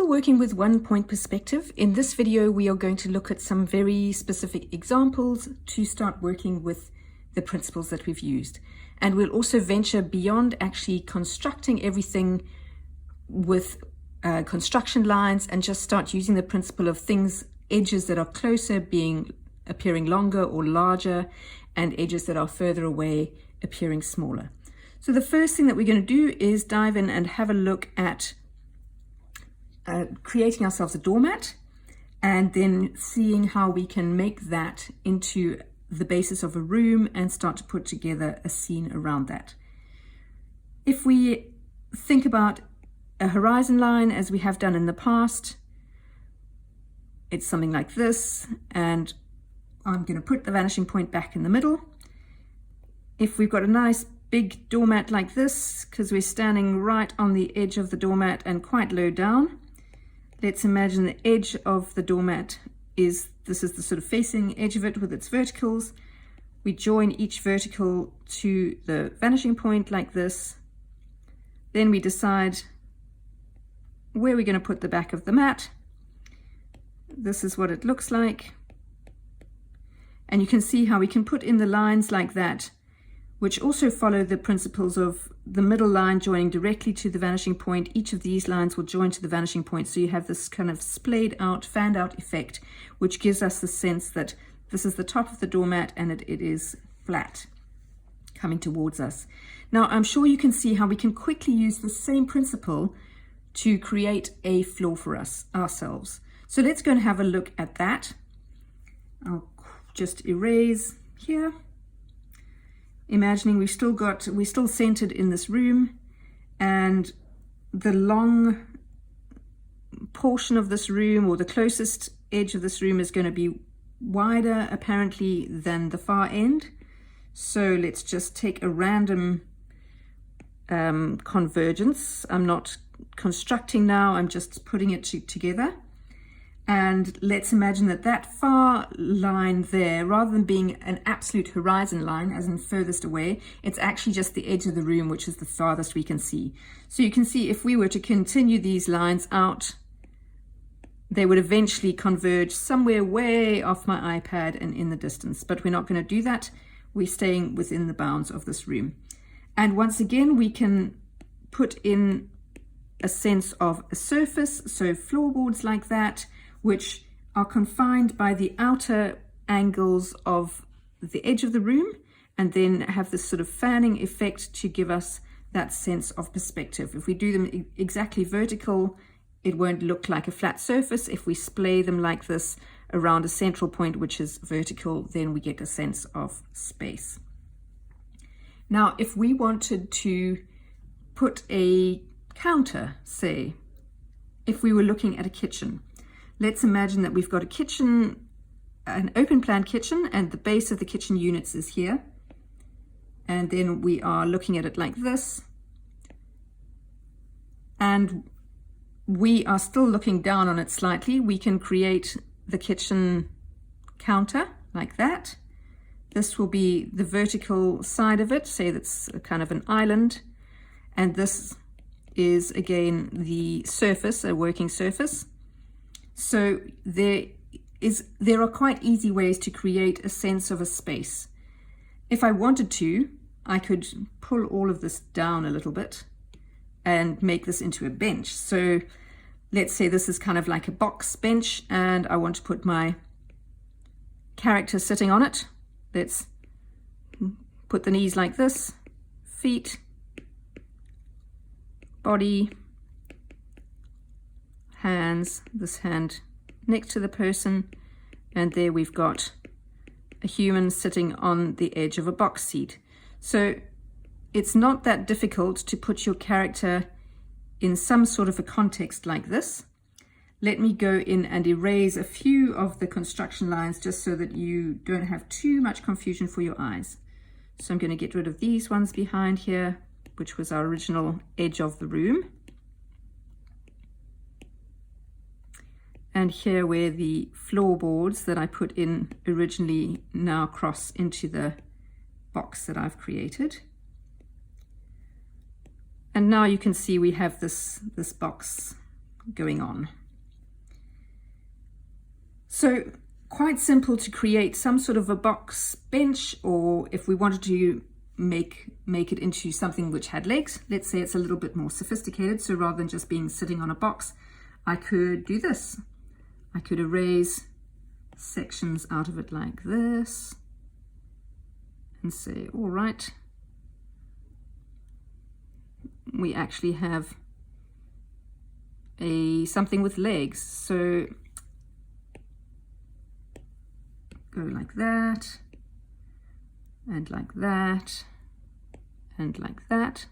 still working with 1 point perspective. In this video, we are going to look at some very specific examples to start working with the principles that we've used. And we'll also venture beyond actually constructing everything with construction lines and just start using the principle of things, edges that are closer appearing longer or larger, and edges that are further away appearing smaller. So the first thing that we're going to do is dive in and have a look at creating ourselves a doormat, and then seeing how we can make that into the basis of a room and start to put together a scene around that. If we think about a horizon line as we have done in the past, it's something like this, and I'm going to put the vanishing point back in the middle. If we've got a nice big doormat like this, because we're standing right on the edge of the doormat and quite low down, let's imagine the edge of the doormat this is the sort of facing edge of it with its verticals. We join each vertical to the vanishing point like this. Then we decide where we're going to put the back of the mat. This is what it looks like. And you can see how we can put in the lines like that, which also follow the principles of the middle line joining directly to the vanishing point. Each of these lines will join to the vanishing point, so you have this kind of splayed out, fanned out effect, which gives us the sense that this is the top of the doormat and it is flat, coming towards us. Now, I'm sure you can see how we can quickly use the same principle to create a floor for ourselves. So let's go and have a look at that. I'll just erase here. Imagining we're still centered in this room, and the long portion of this room, or the closest edge of this room, is going to be wider apparently than the far end. So let's just take a random convergence. I'm not constructing now, I'm just putting it together. And let's imagine that far line there, rather than being an absolute horizon line, as in furthest away, it's actually just the edge of the room, which is the farthest we can see. So you can see if we were to continue these lines out, they would eventually converge somewhere way off my iPad and in the distance. But we're not going to do that. We're staying within the bounds of this room. And once again, we can put in a sense of a surface, so floorboards like that, which are confined by the outer angles of the edge of the room, and then have this sort of fanning effect to give us that sense of perspective. If we do them exactly vertical, it won't look like a flat surface. If we splay them like this around a central point, which is vertical, then we get a sense of space. Now, if we wanted to put a counter, say, if we were looking at a kitchen, let's imagine that we've got a kitchen, an open plan kitchen, and the base of the kitchen units is here. And then we are looking at it like this. And we are still looking down on it slightly. We can create the kitchen counter like that. This will be the vertical side of it, say that's a kind of an island. And this is again the surface, a working surface. So there are quite easy ways to create a sense of a space. If I wanted to, I could pull all of this down a little bit and make this into a bench. So let's say this is kind of like a box bench, and I want to put my character sitting on it. Let's put the knees like this, feet, body, hands, this hand next to the person, and there we've got a human sitting on the edge of a box seat. So it's not that difficult to put your character in some sort of a context like this. Let me go in and erase a few of the construction lines just so that you don't have too much confusion for your eyes. So I'm going to get rid of these ones behind here, which was our original edge of the room. And here where the floorboards that I put in originally now cross into the box that I've created. And now you can see we have this box going on. So quite simple to create some sort of a box bench, or if we wanted to make it into something which had legs, let's say it's a little bit more sophisticated. So rather than just being sitting on a box, I could do this. I could erase sections out of it like this and say, all right, we actually have something with legs. So go like that, and like that, and like that.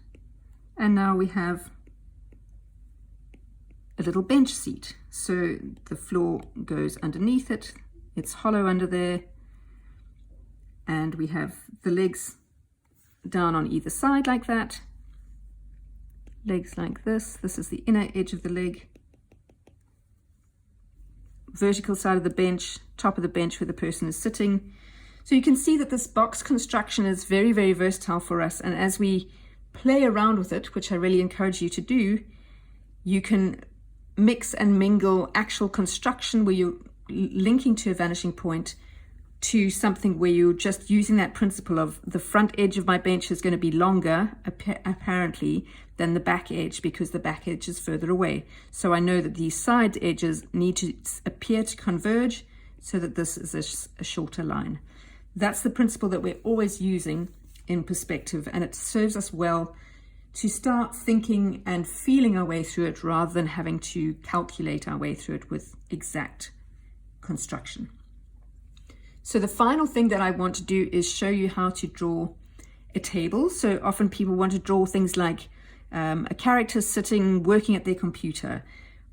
And now we have a little bench seat. So the floor goes underneath it. It's hollow under there. And we have the legs down on either side like that. Legs like this. This is the inner edge of the leg. Vertical side of the bench, top of the bench where the person is sitting. So you can see that this box construction is very, very versatile for us. And as we play around with it, which I really encourage you to do, you can mix and mingle actual construction where you're linking to a vanishing point to something where you're just using that principle of the front edge of my bench is going to be longer, apparently, than the back edge, because the back edge is further away. So I know that these side edges need to appear to converge so that this is a shorter line. That's the principle that we're always using in perspective, and it serves us well to start thinking and feeling our way through it rather than having to calculate our way through it with exact construction. So the final thing that I want to do is show you how to draw a table. So often people want to draw things like a character sitting, working at their computer,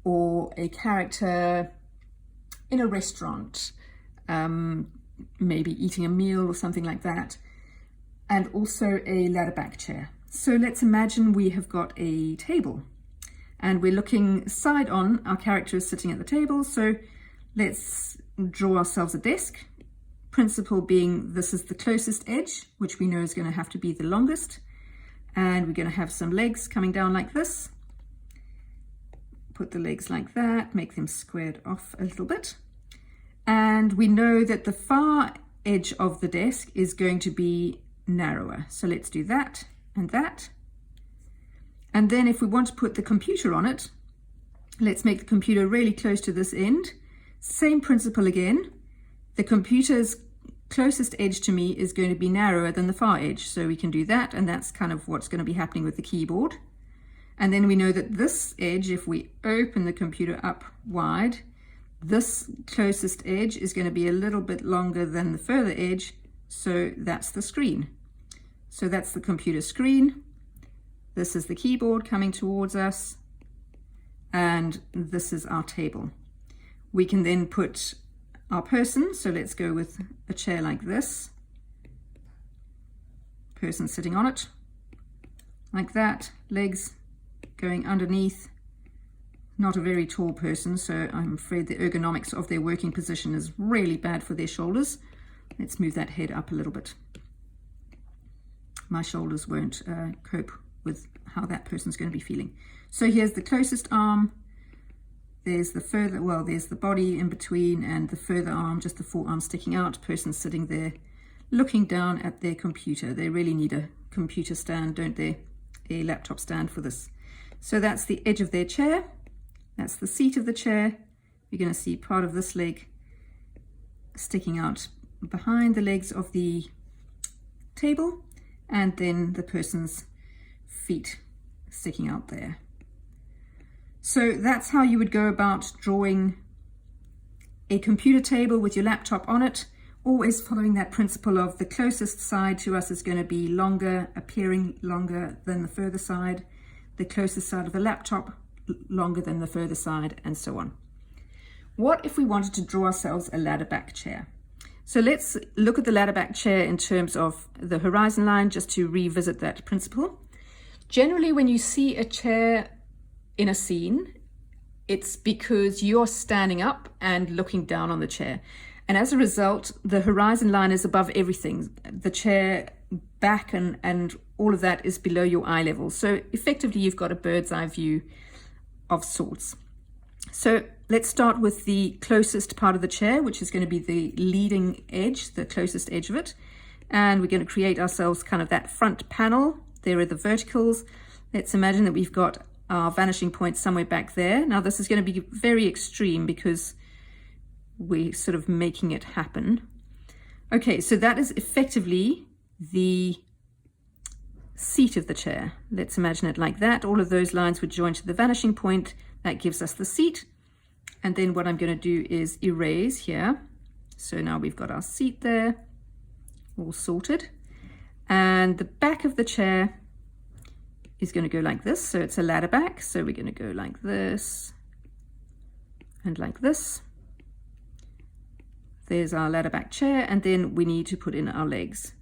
or a character in a restaurant, maybe eating a meal or something like that, and also a ladder back chair. So let's imagine we have got a table and we're looking side on, our character is sitting at the table. So let's draw ourselves a desk. Principle being this is the closest edge, which we know is going to have to be the longest. And we're going to have some legs coming down like this. Put the legs like that, make them squared off a little bit. And we know that the far edge of the desk is going to be narrower. So let's do that and that. And then if we want to put the computer on it, let's make the computer really close to this end. Same principle again. The computer's closest edge to me is going to be narrower than the far edge. So we can do that, and that's kind of what's going to be happening with the keyboard. And then we know that this edge, if we open the computer up wide, this closest edge is going to be a little bit longer than the further edge. So that's the screen. So that's the computer screen. This is the keyboard coming towards us. And this is our table. We can then put our person. So let's go with a chair like this. Person sitting on it. Like that. Legs going underneath. Not a very tall person, so I'm afraid the ergonomics of their working position is really bad for their shoulders. Let's move that head up a little bit. My shoulders won't cope with how that person's going to be feeling. So here's the closest arm. There's the further, well, there's the body in between, and the further arm, just the forearm sticking out. Person sitting there looking down at their computer. They really need a computer stand, don't they? A laptop stand for this. So that's the edge of their chair. That's the seat of the chair. You're going to see part of this leg sticking out behind the legs of the table, and then the person's feet sticking out there. So that's how you would go about drawing a computer table with your laptop on it, always following that principle of the closest side to us is going to be longer, appearing longer than the further side, the closest side of the laptop longer than the further side, and so on. What if we wanted to draw ourselves a ladder back chair? So let's look at the ladder back chair in terms of the horizon line, just to revisit that principle. Generally, when you see a chair in a scene, it's because you're standing up and looking down on the chair. And as a result, the horizon line is above everything. The chair back and all of that is below your eye level. So effectively, you've got a bird's eye view of sorts. So let's start with the closest part of the chair, which is going to be the leading edge, the closest edge of it. And we're going to create ourselves kind of that front panel. There are the verticals. Let's imagine that we've got our vanishing point somewhere back there. Now this is going to be very extreme because we're sort of making it happen. Okay, so that is effectively the seat of the chair. Let's imagine it like that. All of those lines would join to the vanishing point. That gives us the seat. And then what I'm going to do is erase here. So now we've got our seat there, all sorted. And the back of the chair is going to go like this. So it's a ladder back. So we're going to go like this and like this. There's our ladder back chair. And then we need to put in our legs.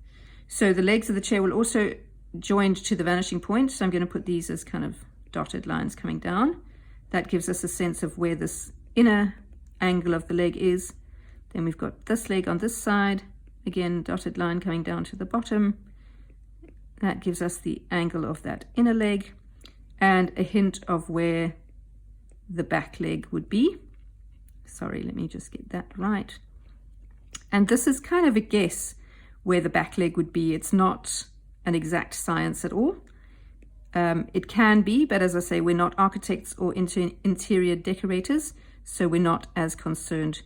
So the legs of the chair will also join to the vanishing point. So I'm going to put these as kind of dotted lines coming down. That gives us a sense of where this inner angle of the leg is. Then we've got this leg on this side. Again, dotted line coming down to the bottom. That gives us the angle of that inner leg and a hint of where the back leg would be. Sorry, let me just get that right. And this is kind of a guess where the back leg would be. It's not an exact science at all. It can be, but as I say, we're not architects or interior decorators, so we're not as concerned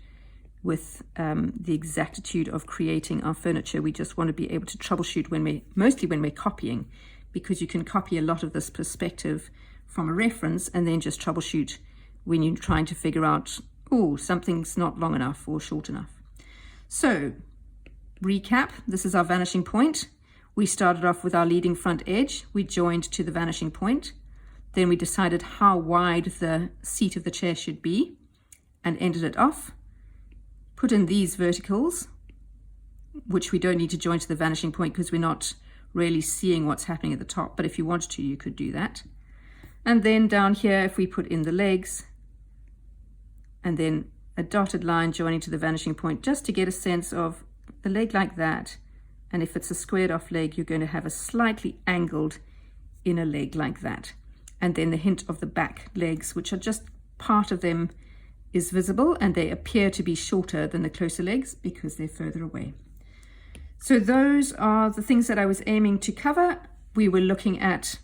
with the exactitude of creating our furniture. We just want to be able to troubleshoot mostly when we're copying, because you can copy a lot of this perspective from a reference and then just troubleshoot when you're trying to figure out, oh, something's not long enough or short enough. So, recap, this is our vanishing point. We started off with our leading front edge. We joined to the vanishing point. Then we decided how wide the seat of the chair should be and ended it off. Put in these verticals, which we don't need to join to the vanishing point because we're not really seeing what's happening at the top. But if you wanted to, you could do that. And then down here, if we put in the legs and then a dotted line joining to the vanishing point, just to get a sense of the leg like that. And if it's a squared off leg, you're going to have a slightly angled inner leg like that. And then the hint of the back legs, which are just part of them is visible, and they appear to be shorter than the closer legs because they're further away. So those are the things that I was aiming to cover. We were looking at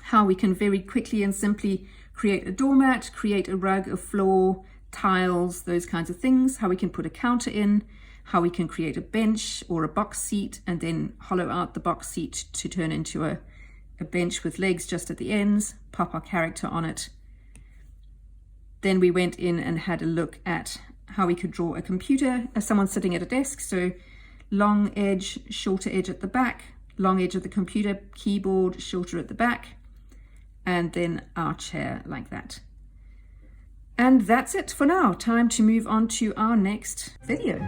how we can very quickly and simply create a doormat, create a rug, a floor, tiles, those kinds of things, how we can put a counter in, how we can create a bench or a box seat and then hollow out the box seat to turn into a bench with legs just at the ends, pop our character on it. Then we went in and had a look at how we could draw a computer as someone sitting at a desk. So long edge, shorter edge at the back, long edge of the computer, keyboard, shorter at the back, and then our chair like that. And that's it for now. Time to move on to our next video.